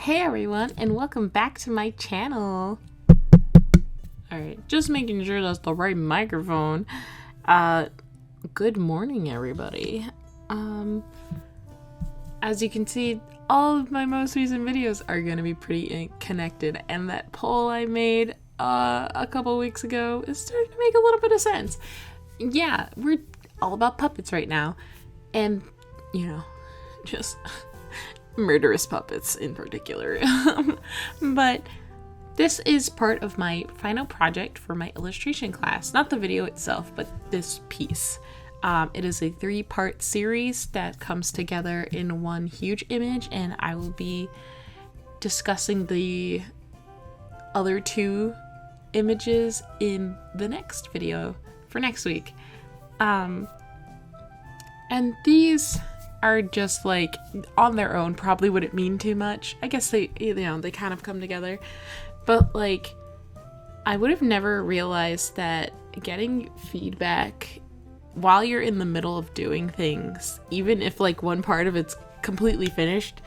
Hey everyone, and welcome back to my channel. Alright, just making sure that's the right microphone. Good morning everybody. As you can see, all of my most recent videos are going to be pretty connected, and that poll I made a couple weeks ago is starting to make a little bit of sense. Yeah, we're all about puppets right now, and, you know, just murderous puppets in particular. But this is part of my final project for my illustration class. Not the video itself, but this piece. It is a 3-part series that comes together in one huge image, and I will be discussing the other 2 images in the next video for next week. And these are just like on their own probably wouldn't mean too much. I guess they kind of come together, but like I would have never realized that getting feedback while you're in the middle of doing things, even if like one part of it's completely finished,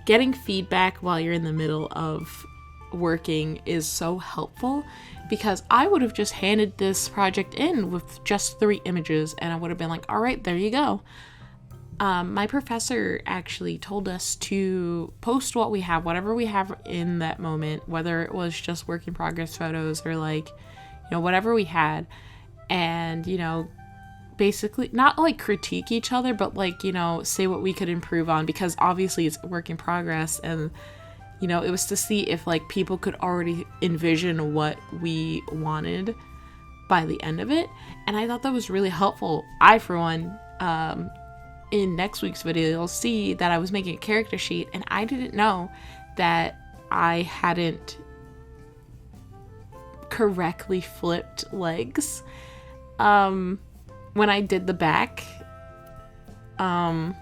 getting feedback while you're in the middle of working is so helpful, because I would have just handed this project in with just 3 images and I would have been like, all right, there you go. My professor actually told us to post what we have, whatever we have in that moment, whether it was just work in progress photos or like, you know, whatever we had, and, you know, basically not like critique each other, but like, you know, say what we could improve on, because obviously it's work in progress, and, you know, it was to see if like people could already envision what we wanted by the end of it. And I thought that was really helpful. I, for one, in next week's video, you'll see that I was making a character sheet, and I didn't know that I hadn't correctly flipped legs when I did the back. And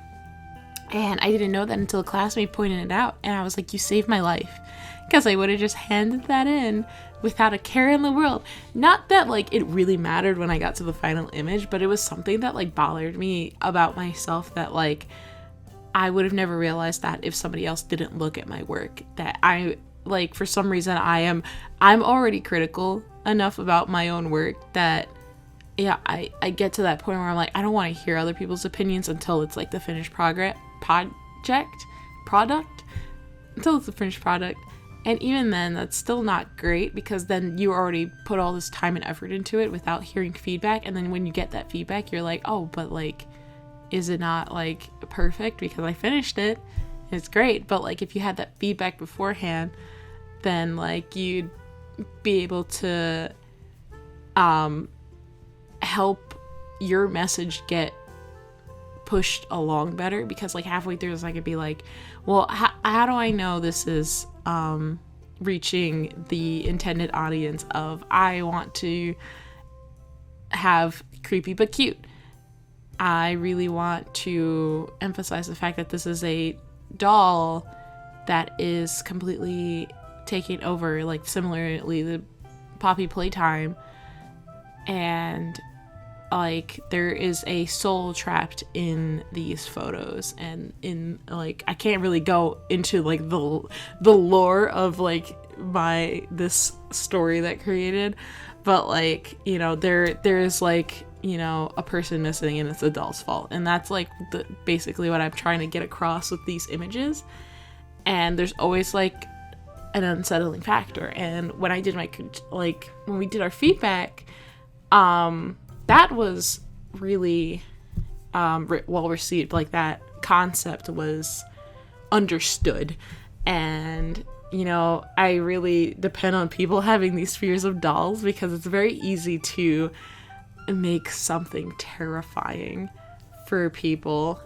I didn't know that until a classmate pointed it out, and I was like, you saved my life, because I would have just handed that in without a care in the world. Not that like it really mattered when I got to the final image, but it was something that like bothered me about myself, that like I would have never realized that if somebody else didn't look at my work, that I like, for some reason I'm already critical enough about my own work that I get to that point where I'm like, I don't want to hear other people's opinions until it's like the finished product, until it's the finished product. And even then, that's still not great, because then you already put all this time and effort into it without hearing feedback. And then when you get that feedback, you're like, oh, but like, is it not like perfect because I finished it? It's great. But like, if you had that feedback beforehand, then like you'd be able to help your message get pushed along better, because like halfway through this I could be like, well, how do I know this is reaching the intended audience of, I want to have creepy but cute. I really want to emphasize the fact that this is a doll that is completely taking over, like similarly the Poppy Playtime, and like there is a soul trapped in these photos, and in like, I can't really go into like the lore of like this story that created, but like, you know, there's like, you know, a person missing and it's the doll's fault, and that's like basically what I'm trying to get across with these images. And there's always like an unsettling factor, and when I did when we did our feedback, that was really well received. Like, that concept was understood. And, you know, I really depend on people having these fears of dolls, because it's very easy to make something terrifying for people.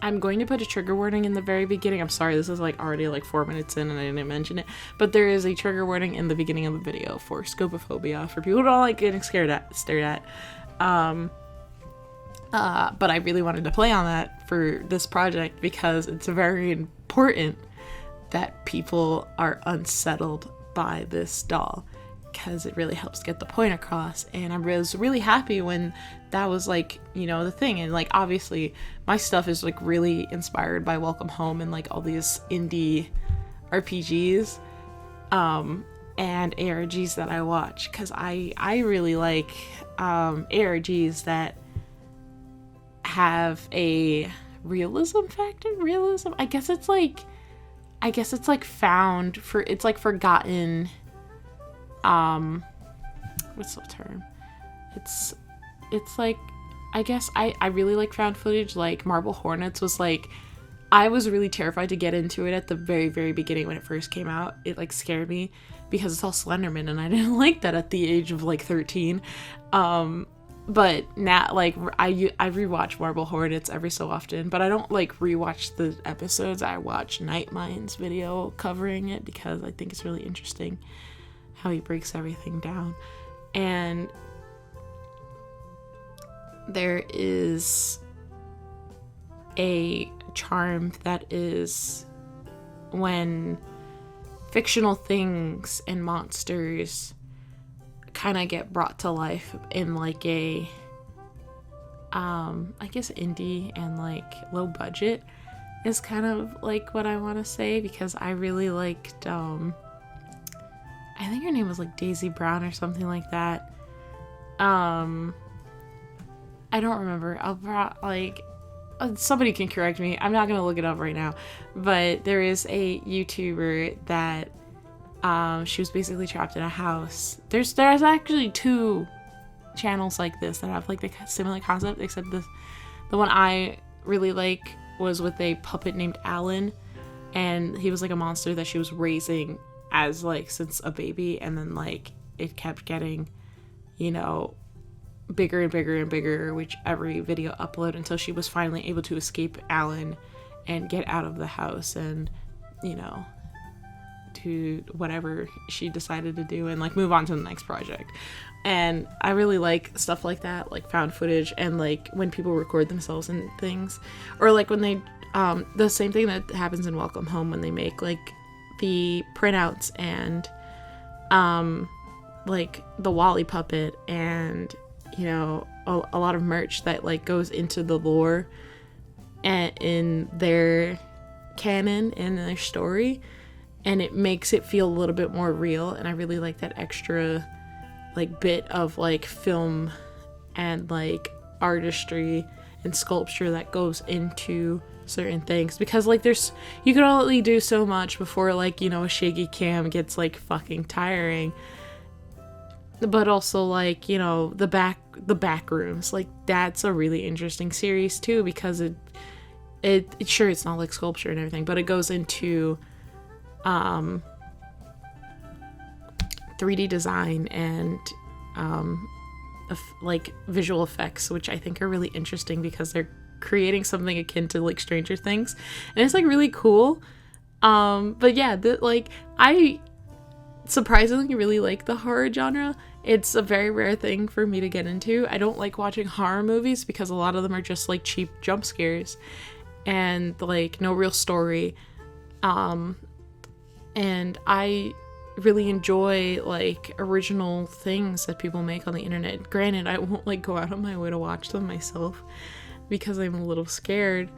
I'm going to put a trigger warning in the very beginning. I'm sorry, this is like already like 4 minutes in and I didn't mention it, but there is a trigger warning in the beginning of the video for scopophobia, for people who don't like getting stared at. But I really wanted to play on that for this project, because it's very important that people are unsettled by this doll. because it really helps get the point across. And I was really happy when that was like, you know, the thing. And like obviously my stuff is like really inspired by Welcome Home and like all these indie RPGs and ARGs that I watch, because I really like ARGs that have a realism factor. I guess it's like found for, it's like forgotten, what's the term? It's like, I guess I really like found footage. Like Marble Hornets was like, I was really terrified to get into it at the very, very beginning when it first came out. It like scared me because it's all Slenderman and I didn't like that at the age of like 13. But now, like, I rewatch Marble Hornets every so often, but I don't, like, rewatch the episodes. I watch Nightmind's video covering it because I think it's really interesting how he breaks everything down. And there is a charm that is when fictional things and monsters kind of get brought to life in like a I guess indie and like low budget is kind of like what I want to say, because I really liked I think her name was like Daisy Brown or something like that. I don't remember. Somebody can correct me. I'm not gonna look it up right now, but there is a YouTuber that she was basically trapped in a house. There's actually 2 channels like this that have like the similar concept, except the one I really like was with a puppet named Alan, and he was like a monster that she was raising as like since a baby, and then like it kept getting, you know, bigger and bigger and bigger with every video upload until she was finally able to escape Alan and get out of the house and, you know, to whatever she decided to do and like move on to the next project. And I really like stuff like that, like found footage, and like when people record themselves and things, or like when they the same thing that happens in Welcome Home when they make like the printouts and like the Wally puppet and, you know, a lot of merch that like goes into the lore and in their canon and their story, and it makes it feel a little bit more real. And I really like that extra like bit of like film and like artistry and sculpture that goes into certain things, because like you can only do so much before like, you know, a shaky cam gets like fucking tiring. But also like, you know, the back rooms, like that's a really interesting series too, because it sure, it's not like sculpture and everything, but it goes into 3D design and like visual effects, which I think are really interesting because they're creating something akin to like Stranger Things, and it's like really cool. But yeah, like I surprisingly really like the horror genre. It's a very rare thing for me to get into. I don't like watching horror movies because a lot of them are just like cheap jump scares and like no real story. And I really enjoy like original things that people make on the internet. Granted, I won't like go out of my way to watch them myself because I'm a little scared,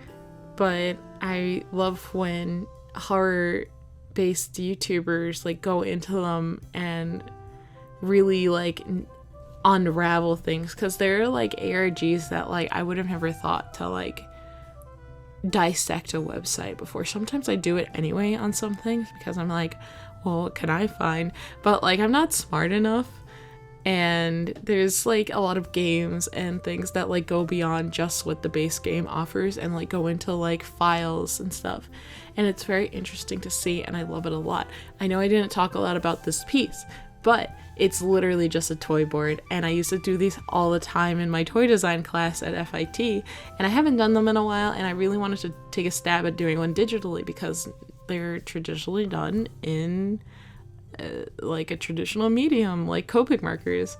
but I love when horror based YouTubers like go into them and really like unravel things, because there are like ARGs that like I would have never thought to like dissect a website before. Sometimes I do it anyway on some things because I'm like, well, what can I find? But like I'm not smart enough, and there's like a lot of games and things that like go beyond just what the base game offers and like go into like files and stuff, and it's very interesting to see, and I love it a lot. I know I didn't talk a lot about this piece, but it's literally just a toy board, and I used to do these all the time in my toy design class at FIT, and I haven't done them in a while, and I really wanted to take a stab at doing one digitally because they're traditionally done in like a traditional medium like Copic markers.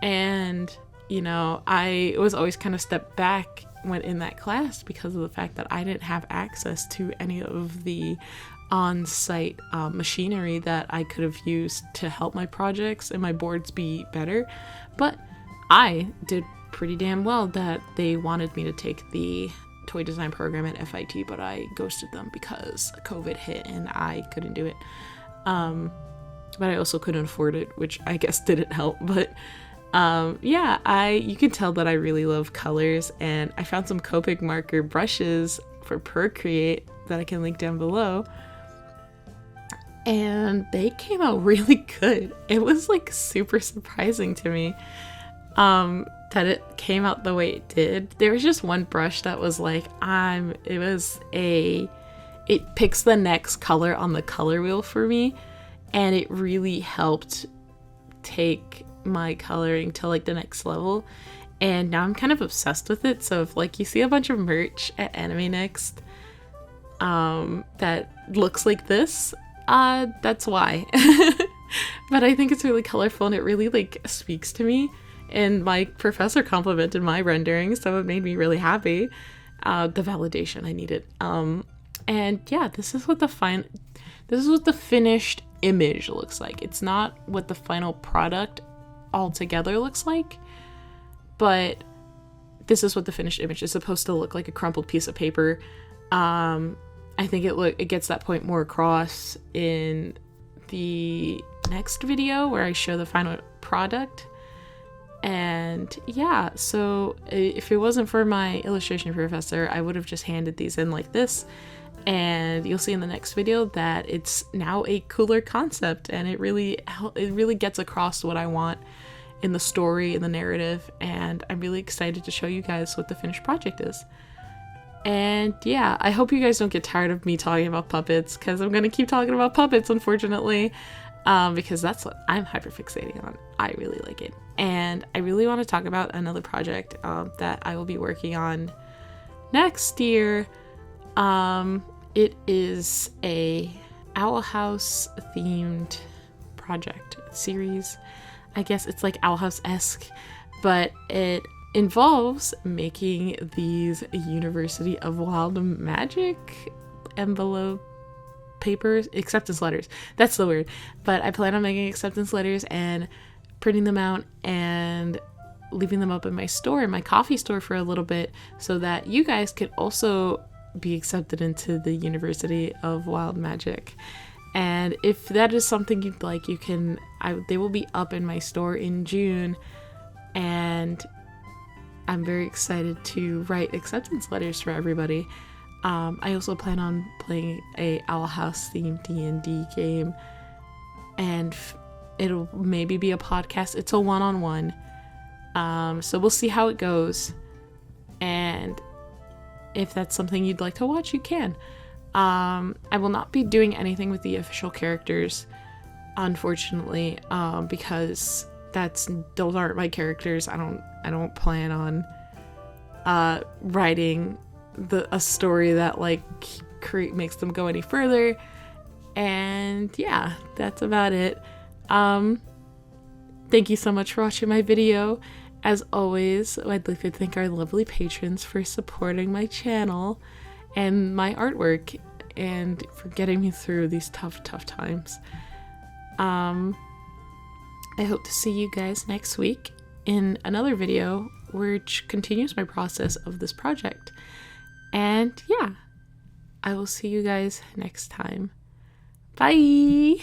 And, you know, I was always kind of stepped back when in that class because of the fact that I didn't have access to any of the on-site machinery that I could have used to help my projects and my boards be better. But I did pretty damn well that they wanted me to take the toy design program at FIT, but I ghosted them because COVID hit and I couldn't do it. But I also couldn't afford it, which I guess didn't help. But yeah, you can tell that I really love colors, and I found some Copic marker brushes for Procreate that I can link down below. And they came out really good. It was like super surprising to me that it came out the way it did. There was just one brush that was like, it picks the next color on the color wheel for me, and it really helped take my coloring to like the next level. And now I'm kind of obsessed with it. So if like you see a bunch of merch at Anime Next that looks like this, that's why. But I think it's really colorful and it really like speaks to me, and my professor complimented my rendering, so it made me really happy. The validation I needed. And yeah, this is what the finished image looks like. It's not what the final product altogether looks like, but this is what the finished image is supposed to look like, a crumpled piece of paper. I think it gets that point more across in the next video where I show the final product. And yeah, so if it wasn't for my illustration professor, I would have just handed these in like this. And you'll see in the next video that it's now a cooler concept, and it really gets across what I want in the story and the narrative. And I'm really excited to show you guys what the finished project is. And yeah, I hope you guys don't get tired of me talking about puppets, because I'm gonna keep talking about puppets, unfortunately, because that's what I'm hyperfixating on. I really like it, and I really want to talk about another project that I will be working on next year. It is a Owl House themed project series. I guess it's like Owl House-esque, but it involves making these University of Wild Magic envelope papers, acceptance letters. That's the word. But I plan on making acceptance letters and printing them out and leaving them up in my store, in my coffee store, for a little bit, so that you guys could also be accepted into the University of Wild Magic. And if that is something you'd like, they will be up in my store in June, and I'm very excited to write acceptance letters for everybody. I also plan on playing a Owl House themed D&D game, and it'll maybe be a podcast. It's a one-on-one, so we'll see how it goes, and if that's something you'd like to watch, you can. I will not be doing anything with the official characters, unfortunately, because those aren't my characters. I don't plan on writing a story that like makes them go any further. And yeah, that's about it. Thank you so much for watching my video. As always, I'd like to thank our lovely patrons for supporting my channel and my artwork, and for getting me through these tough times. I hope to see you guys next week in another video which continues my process of this project. And yeah, I will see you guys next time. Bye!